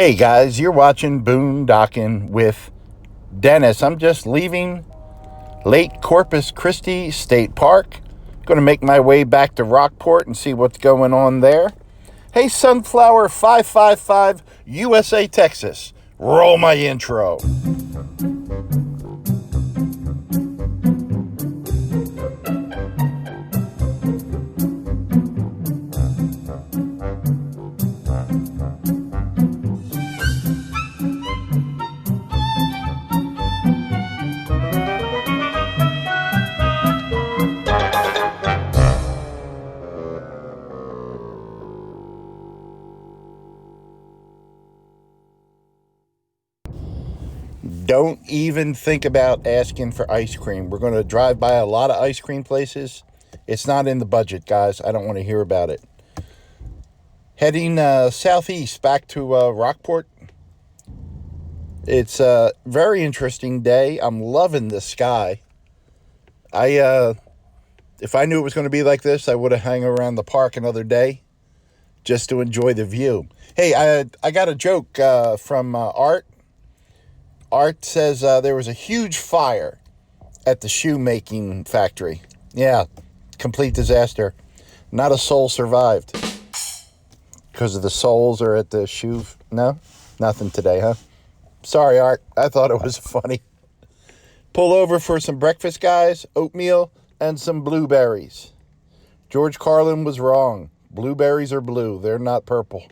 Hey guys, you're watching Boondocking with Dennis. I'm just leaving Lake Corpus Christi State Park. Going to make my way back to Rockport and see what's going on there. Hey, Sunflower 555, USA, Texas. Roll my intro. Don't even think about asking for ice cream. We're going to drive by a lot of ice cream places. It's not in the budget, guys. I don't want to hear about it. Heading southeast back to Rockport. It's a very interesting day. I'm loving the sky. If I knew it was going to be like this, I would have hung around the park another day just to enjoy the view. Hey, I got a joke from Art. Art says there was a huge fire at the shoemaking factory. Yeah, complete disaster. Not a soul survived. Because of the soles are at the shoe. No? Nothing today, huh? Sorry, Art. I thought it was funny. Pull over for some breakfast, guys. Oatmeal and some blueberries. George Carlin was wrong. Blueberries are blue. They're not purple.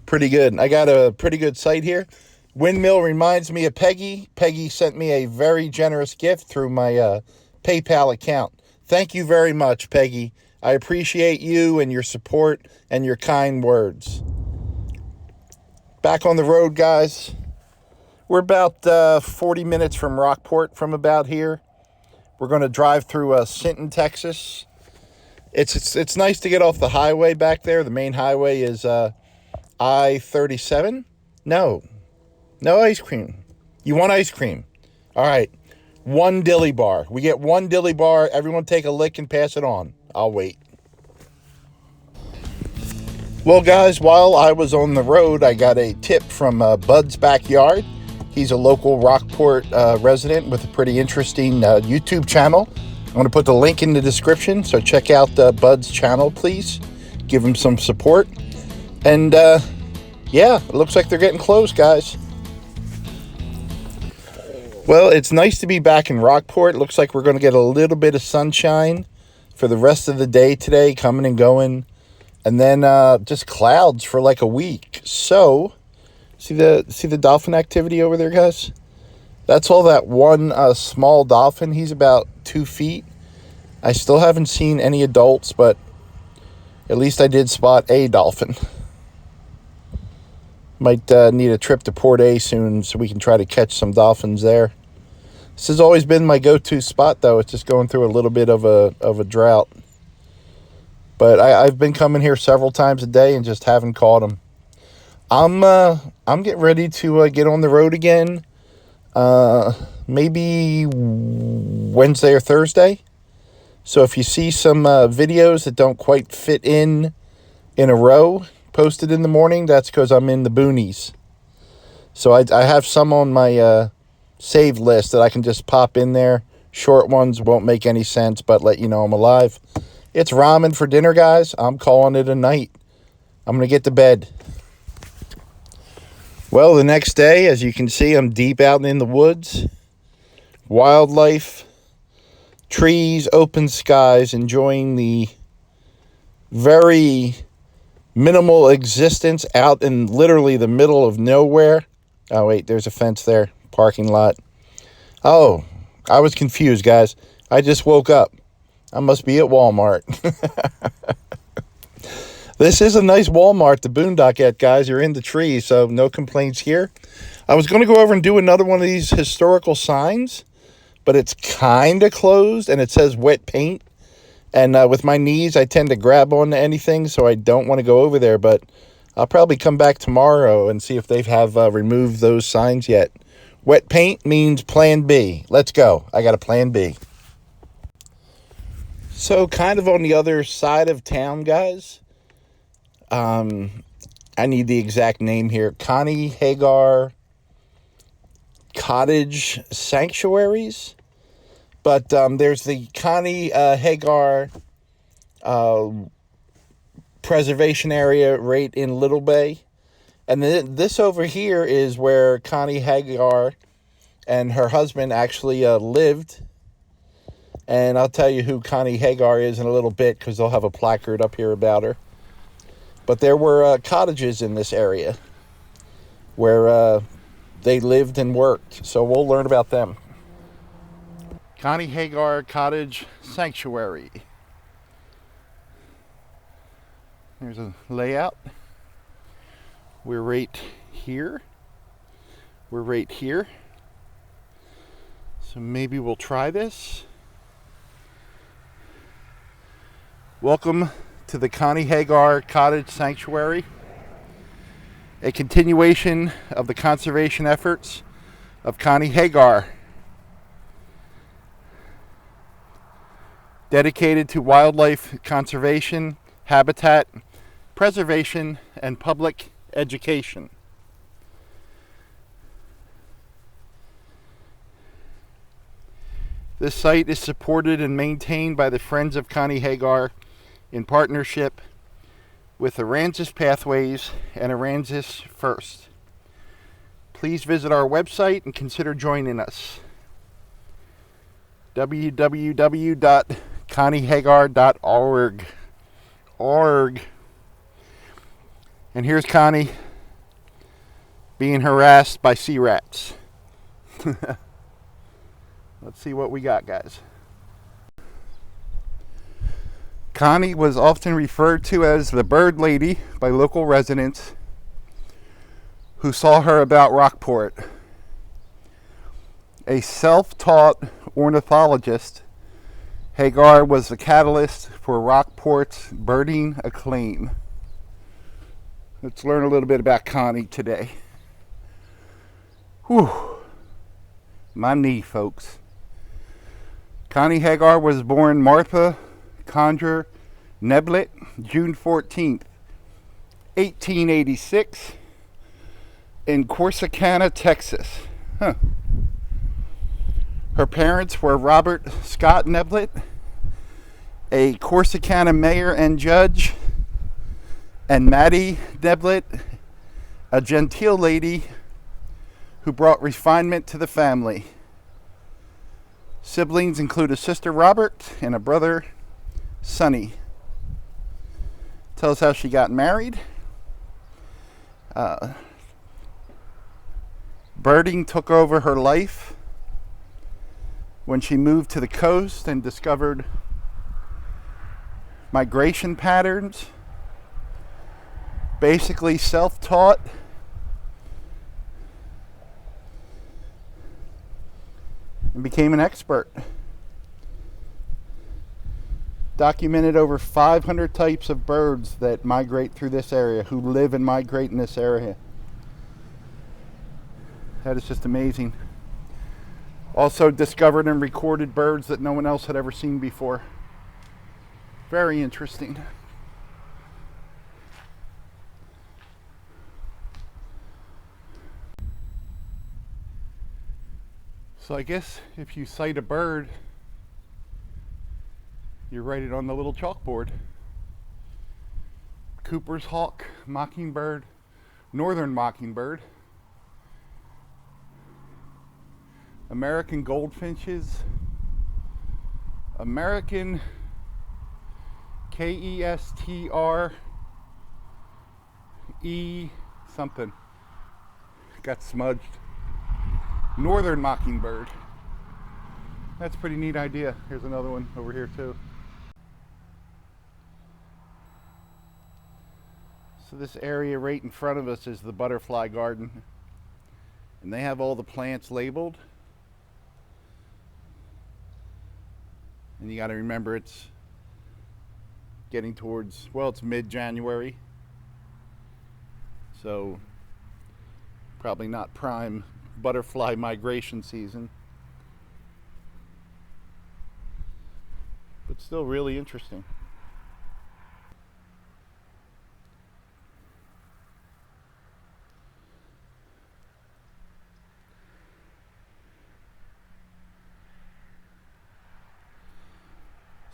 Pretty good. I got a pretty good site here. Windmill reminds me of Peggy. Peggy sent me a very generous gift through my PayPal account. Thank you very much, Peggy. I appreciate you and your support and your kind words. Back on the road, guys. We're about 40 minutes from Rockport from about here. We're going to drive through Sinton, Texas. It's nice to get off the highway back there. The main highway is I-37. No ice cream. You want ice cream? All right. One dilly bar. We get one dilly bar. Everyone take a lick and pass it on. I'll wait. Well, guys, while I was on the road, I got a tip from Bud's Backyard. He's a local Rockport resident with a pretty interesting YouTube channel. I'm going to put the link in the description, so check out Bud's channel, please. Give him some support. And, yeah, it looks like they're getting close, guys. Well, it's nice to be back in Rockport. It looks like we're going to get a little bit of sunshine for the rest of the day today, coming and going. And then just clouds for like a week. So, see the dolphin activity over there, guys? That's all that one small dolphin. He's about 2 feet. I still haven't seen any adults, but at least I did spot a dolphin. Might need a trip to Port A soon so we can try to catch some dolphins there. This has always been my go-to spot, though. It's just going through a little bit of a drought. But I've been coming here several times a day and just haven't caught them. I'm getting ready to get on the road again. Maybe Wednesday or Thursday. So if you see some videos that don't quite fit in a row posted in the morning, that's because I'm in the boonies. So I have some on my saved list that I can just pop in there. Short ones won't make any sense, but let you know I'm alive. It's ramen for dinner, guys. I'm calling it a night. I'm going to get to bed. Well, the next day, as you can see, I'm deep out in the woods. Wildlife, trees, open skies, enjoying the very minimal existence out in literally the middle of nowhere. Oh, wait, there's a fence there. Parking lot. Oh, I was confused, guys. I just woke up. I must be at Walmart. This is a nice Walmart to boondock at, guys. You're in the trees, so no complaints here. I was going to go over and do another one of these historical signs, but it's kind of closed, and it says wet paint. And with my knees, I tend to grab onto anything, so I don't want to go over there. But I'll probably come back tomorrow and see if they have removed those signs yet. Wet paint means plan B. Let's go. I got a plan B. So kind of on the other side of town, guys. I need the exact name here. Connie Hagar Cottage Sanctuaries. But there's the Connie Hagar preservation area right in Little Bay. And this over here is where Connie Hagar and her husband actually lived. And I'll tell you who Connie Hagar is in a little bit, because they'll have a placard up here about her. But there were cottages in this area where they lived and worked. So we'll learn about them. Connie Hagar Cottage Sanctuary. There's a layout. We're right here. We're right here. So maybe we'll try this. Welcome to the Connie Hagar Cottage Sanctuary, a continuation of the conservation efforts of Connie Hagar, dedicated to wildlife conservation, habitat preservation, and public education. This site is supported and maintained by the Friends of Connie Hagar in partnership with Aransas Pathways and Aransas First. Please visit our website and consider joining us. www.conniehagar.org. And here's Connie being harassed by sea rats. Let's see what we got, guys. Connie was often referred to as the Bird Lady by local residents who saw her about Rockport. A self-taught ornithologist, Hagar was the catalyst for Rockport's birding acclaim. Let's learn a little bit about Connie today. Whew. My knee, folks. Connie Hagar was born Martha Conjure Neblett, June 14th, 1886, in Corsicana, Texas. Her parents were Robert Scott Neblett, a Corsicana mayor and judge, and Maddie Neblett, a genteel lady who brought refinement to the family. Siblings include a sister, Robert, and a brother, Sonny. Tell us how she got married. Birding took over her life when she moved to the coast and discovered migration patterns. Basically self-taught. And became an expert. Documented over 500 types of birds that migrate through this area, who live and migrate in this area. That is just amazing. Also discovered and recorded birds that no one else had ever seen before. Very interesting. So I guess if you sight a bird, you write it on the little chalkboard. Cooper's hawk, mockingbird, northern mockingbird, American goldfinches, American KESTRE something. Got smudged. Northern mockingbird. That's a pretty neat idea. Here's another one over here too. So this area right in front of us is the butterfly garden. And they have all the plants labeled. And you got to remember it's getting towards, well, it's mid-January. So probably not prime butterfly migration season, but still really interesting.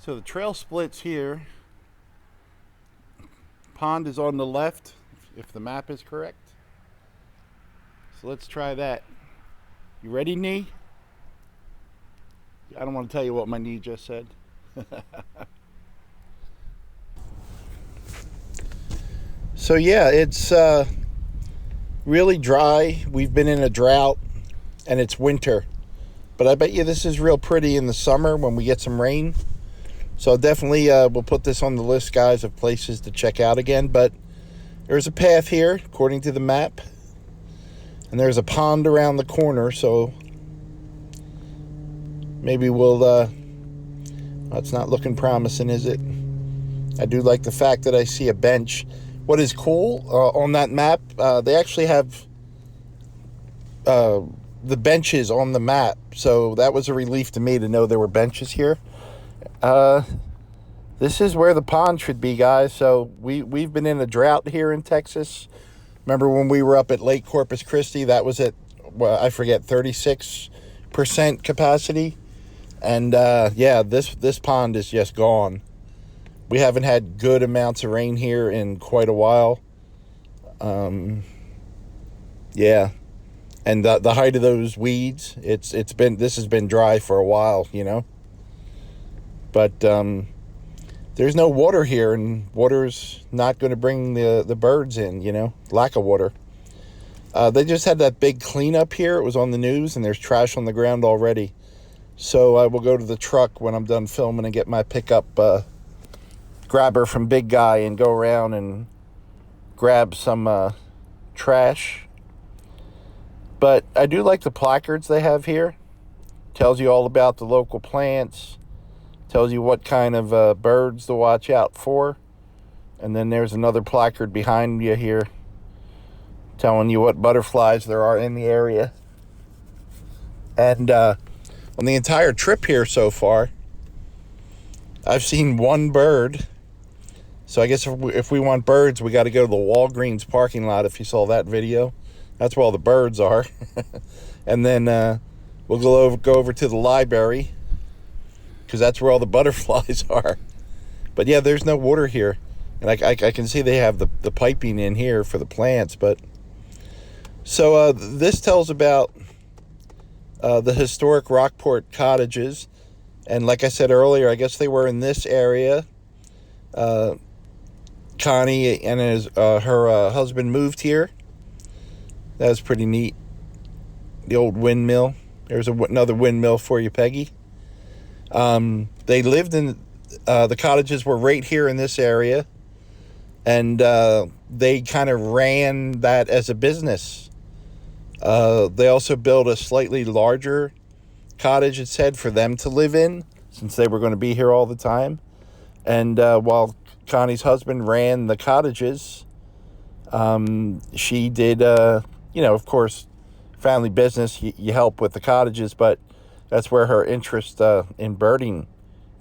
So the trail splits here. Pond is on the left, if the map is correct. So let's try that. You ready, knee? I don't want to tell you what my knee just said. So yeah, it's really dry. We've been in a drought and it's winter. But I bet you this is real pretty in the summer when we get some rain. So definitely we'll put this on the list, guys, of places to check out again. But there's a path here, according to the map. And there's a pond around the corner, so maybe we'll... it's not looking promising, is it? I do like the fact that I see a bench. What is cool on that map, they actually have the benches on the map. So that was a relief to me to know there were benches here. This is where the pond should be, guys. So we've been in a drought here in Texas. Remember when we were up at Lake Corpus Christi? That was at, well, I forget, 36% capacity. And yeah, this pond is just gone. We haven't had good amounts of rain here in quite a while. Yeah. And the height of those weeds, this has been dry for a while, you know. But there's no water here, and water's not going to bring the birds in, you know. Lack of water. They just had that big cleanup here. It was on the news, and there's trash on the ground already. So I will go to the truck when I'm done filming and get my pickup grabber from Big Guy and go around and grab some trash. But I do like the placards they have here. Tells you all about the local plants. Tells you what kind of birds to watch out for. And then there's another placard behind you here telling you what butterflies there are in the area. And on the entire trip here so far, I've seen one bird. So I guess if we want birds, we got to go to the Walgreens parking lot. If you saw that video, that's where all the birds are. And then we'll go over to the library, because that's where all the butterflies are. But yeah, there's no water here. And I can see they have the piping in here for the plants. But so this tells about the historic Rockport cottages. And like I said earlier, I guess they were in this area. Connie and her husband moved here. That was pretty neat. The old windmill. There's another windmill for you, Peggy. They lived in... the cottages were right here in this area. And they kind of ran that as a business. They also built a slightly larger cottage, it said, for them to live in, since they were going to be here all the time. And while Connie's husband ran the cottages, she did, of course, family business. You help with the cottages, but that's where her interest in birding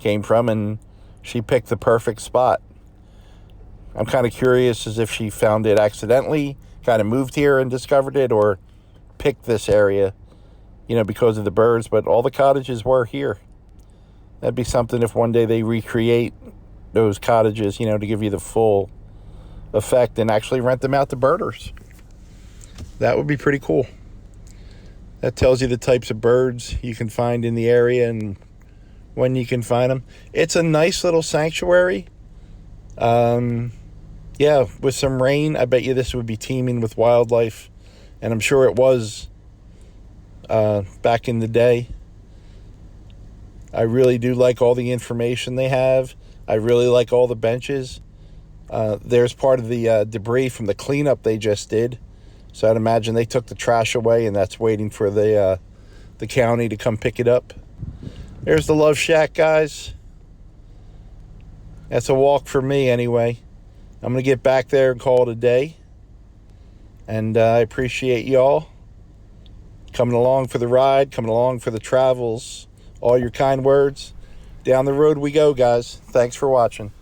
came from, and she picked the perfect spot. I'm kind of curious as if she found it accidentally, kind of moved here and discovered it, or picked this area, because of the birds. But all the cottages were here. That'd be something if one day they recreate those cottages, to give you the full effect and actually rent them out to birders. That would be pretty cool. That tells you the types of birds you can find in the area and when you can find them. It's a nice little sanctuary. Yeah, with some rain, I bet you this would be teeming with wildlife. And I'm sure it was back in the day. I really do like all the information they have. I really like all the benches. There's part of the debris from the cleanup they just did. So I'd imagine they took the trash away, and that's waiting for the county to come pick it up. There's the Love Shack, guys. That's a walk for me anyway. I'm going to get back there and call it a day. And I appreciate y'all coming along for the ride, coming along for the travels, all your kind words. Down the road we go, guys. Thanks for watching.